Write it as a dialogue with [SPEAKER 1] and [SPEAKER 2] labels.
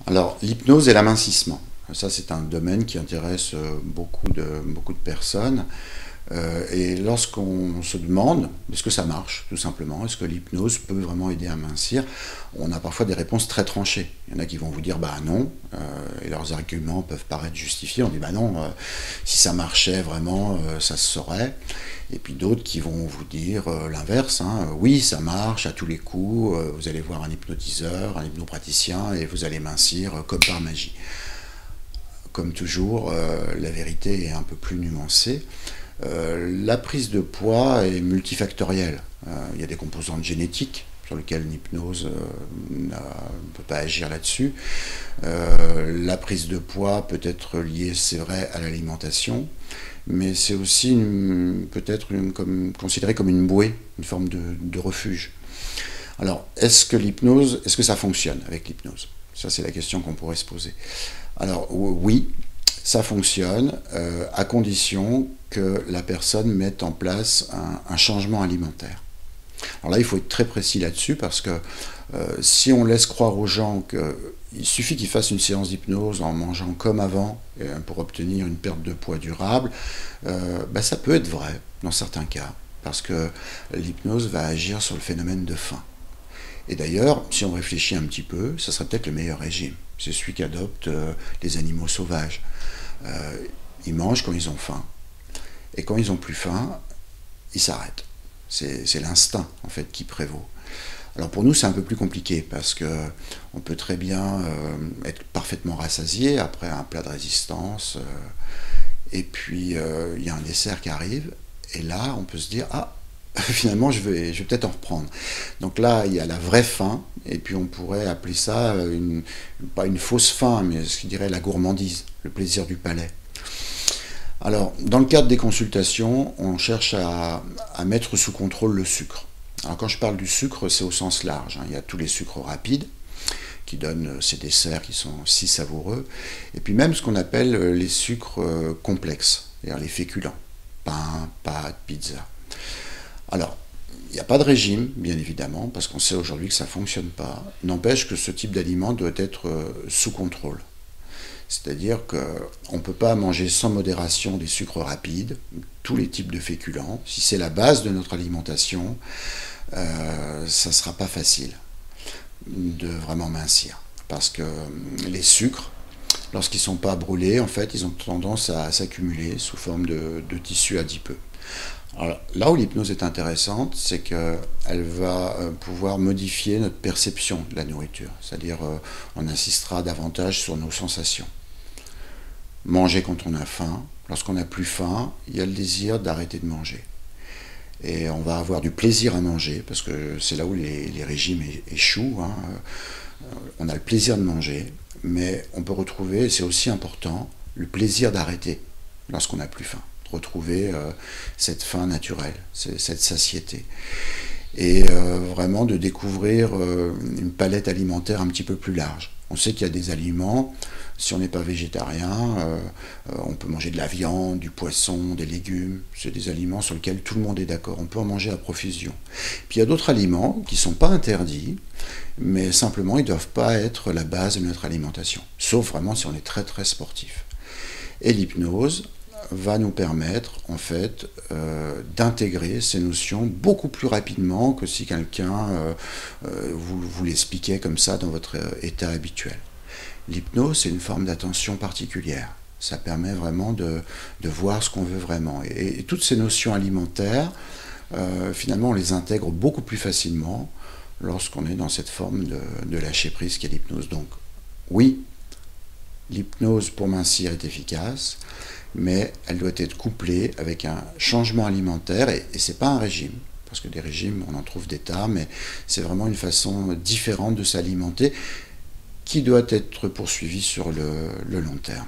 [SPEAKER 1] Alors, l'hypnose et l'amincissement. Ça, c'est un domaine qui intéresse beaucoup de personnes. Et lorsqu'on se demande, est-ce que ça marche, tout simplement, est-ce que l'hypnose peut vraiment aider à mincir, on a parfois des réponses très tranchées. Il y en a qui vont vous dire bah non, et leurs arguments peuvent paraître justifiés. On dit bah non, si ça marchait vraiment, ça se saurait. Et puis d'autres qui vont vous dire l'inverse, hein, oui, ça marche à tous les coups, vous allez voir un hypnotiseur, un hypnopraticien, et vous allez mincir comme par magie. Comme toujours, la vérité est un peu plus nuancée. La prise de poids est multifactorielle. Il y a des composantes génétiques sur lesquelles l'hypnose ne peut pas agir là-dessus. La prise de poids peut être liée, c'est vrai, à l'alimentation, mais c'est aussi peut-être considéré comme une bouée, une forme de refuge. Alors, est-ce que ça fonctionne avec l'hypnose? Ça, c'est la question qu'on pourrait se poser. Alors, oui, ça fonctionne à condition que la personne mette en place un changement alimentaire. Alors là, il faut être très précis là-dessus parce que si on laisse croire aux gens qu'il suffit qu'ils fassent une séance d'hypnose en mangeant comme avant pour obtenir une perte de poids durable, ça peut être vrai dans certains cas parce que l'hypnose va agir sur le phénomène de faim. Et d'ailleurs, si on réfléchit un petit peu, ça serait peut-être le meilleur régime. C'est celui qu'adoptent les animaux sauvages. Ils mangent quand ils ont faim. Et quand ils n'ont plus faim, ils s'arrêtent. C'est l'instinct, en fait, qui prévaut. Alors pour nous, c'est un peu plus compliqué, parce qu'on peut très bien être parfaitement rassasié après un plat de résistance, et puis il y a un dessert qui arrive, et là, on peut se dire, ah, finalement, je vais peut-être en reprendre. Donc là, il y a la vraie faim, et puis on pourrait appeler ça, pas une fausse faim, mais ce qui dirait la gourmandise, le plaisir du palais. Alors, dans le cadre des consultations, on cherche à mettre sous contrôle le sucre. Alors quand je parle du sucre, c'est au sens large, hein. Il y a tous les sucres rapides, qui donnent ces desserts qui sont si savoureux, et puis même ce qu'on appelle les sucres complexes, c'est-à-dire les féculents, pain, pâtes, pizza. Alors, il n'y a pas de régime, bien évidemment, parce qu'on sait aujourd'hui que ça ne fonctionne pas. N'empêche que ce type d'aliment doit être sous contrôle. C'est-à-dire qu'on ne peut pas manger sans modération des sucres rapides, tous les types de féculents. Si c'est la base de notre alimentation, ça ne sera pas facile de vraiment mincir. Parce que les sucres, lorsqu'ils ne sont pas brûlés, en fait, ils ont tendance à s'accumuler sous forme de tissu adipeux. Alors, là où l'hypnose est intéressante, c'est qu'elle va pouvoir modifier notre perception de la nourriture. C'est-à-dire, on insistera davantage sur nos sensations. Manger quand on a faim. Lorsqu'on n'a plus faim, il y a le désir d'arrêter de manger. Et on va avoir du plaisir à manger, parce que c'est là où les régimes échouent, hein. On a le plaisir de manger, mais on peut retrouver, et c'est aussi important, le plaisir d'arrêter lorsqu'on n'a plus faim. Retrouver cette faim naturelle, cette satiété. Et vraiment de découvrir une palette alimentaire un petit peu plus large. On sait qu'il y a des aliments, si on n'est pas végétarien, on peut manger de la viande, du poisson, des légumes. C'est des aliments sur lesquels tout le monde est d'accord. On peut en manger à profusion. Puis il y a d'autres aliments qui ne sont pas interdits, mais simplement ils ne doivent pas être la base de notre alimentation. Sauf vraiment si on est très très sportif. Et l'hypnose va nous permettre en fait d'intégrer ces notions beaucoup plus rapidement que si quelqu'un vous l'expliquait comme ça dans votre état habituel. L'hypnose, c'est une forme d'attention particulière. Ça permet vraiment de voir ce qu'on veut vraiment. Et toutes ces notions alimentaires, finalement, on les intègre beaucoup plus facilement lorsqu'on est dans cette forme de lâcher prise qu'est l'hypnose. Donc, oui, l'hypnose pour mincir est efficace, mais elle doit être couplée avec un changement alimentaire, et ce n'est pas un régime, parce que des régimes, on en trouve des tas, mais c'est vraiment une façon différente de s'alimenter qui doit être poursuivie sur le long terme.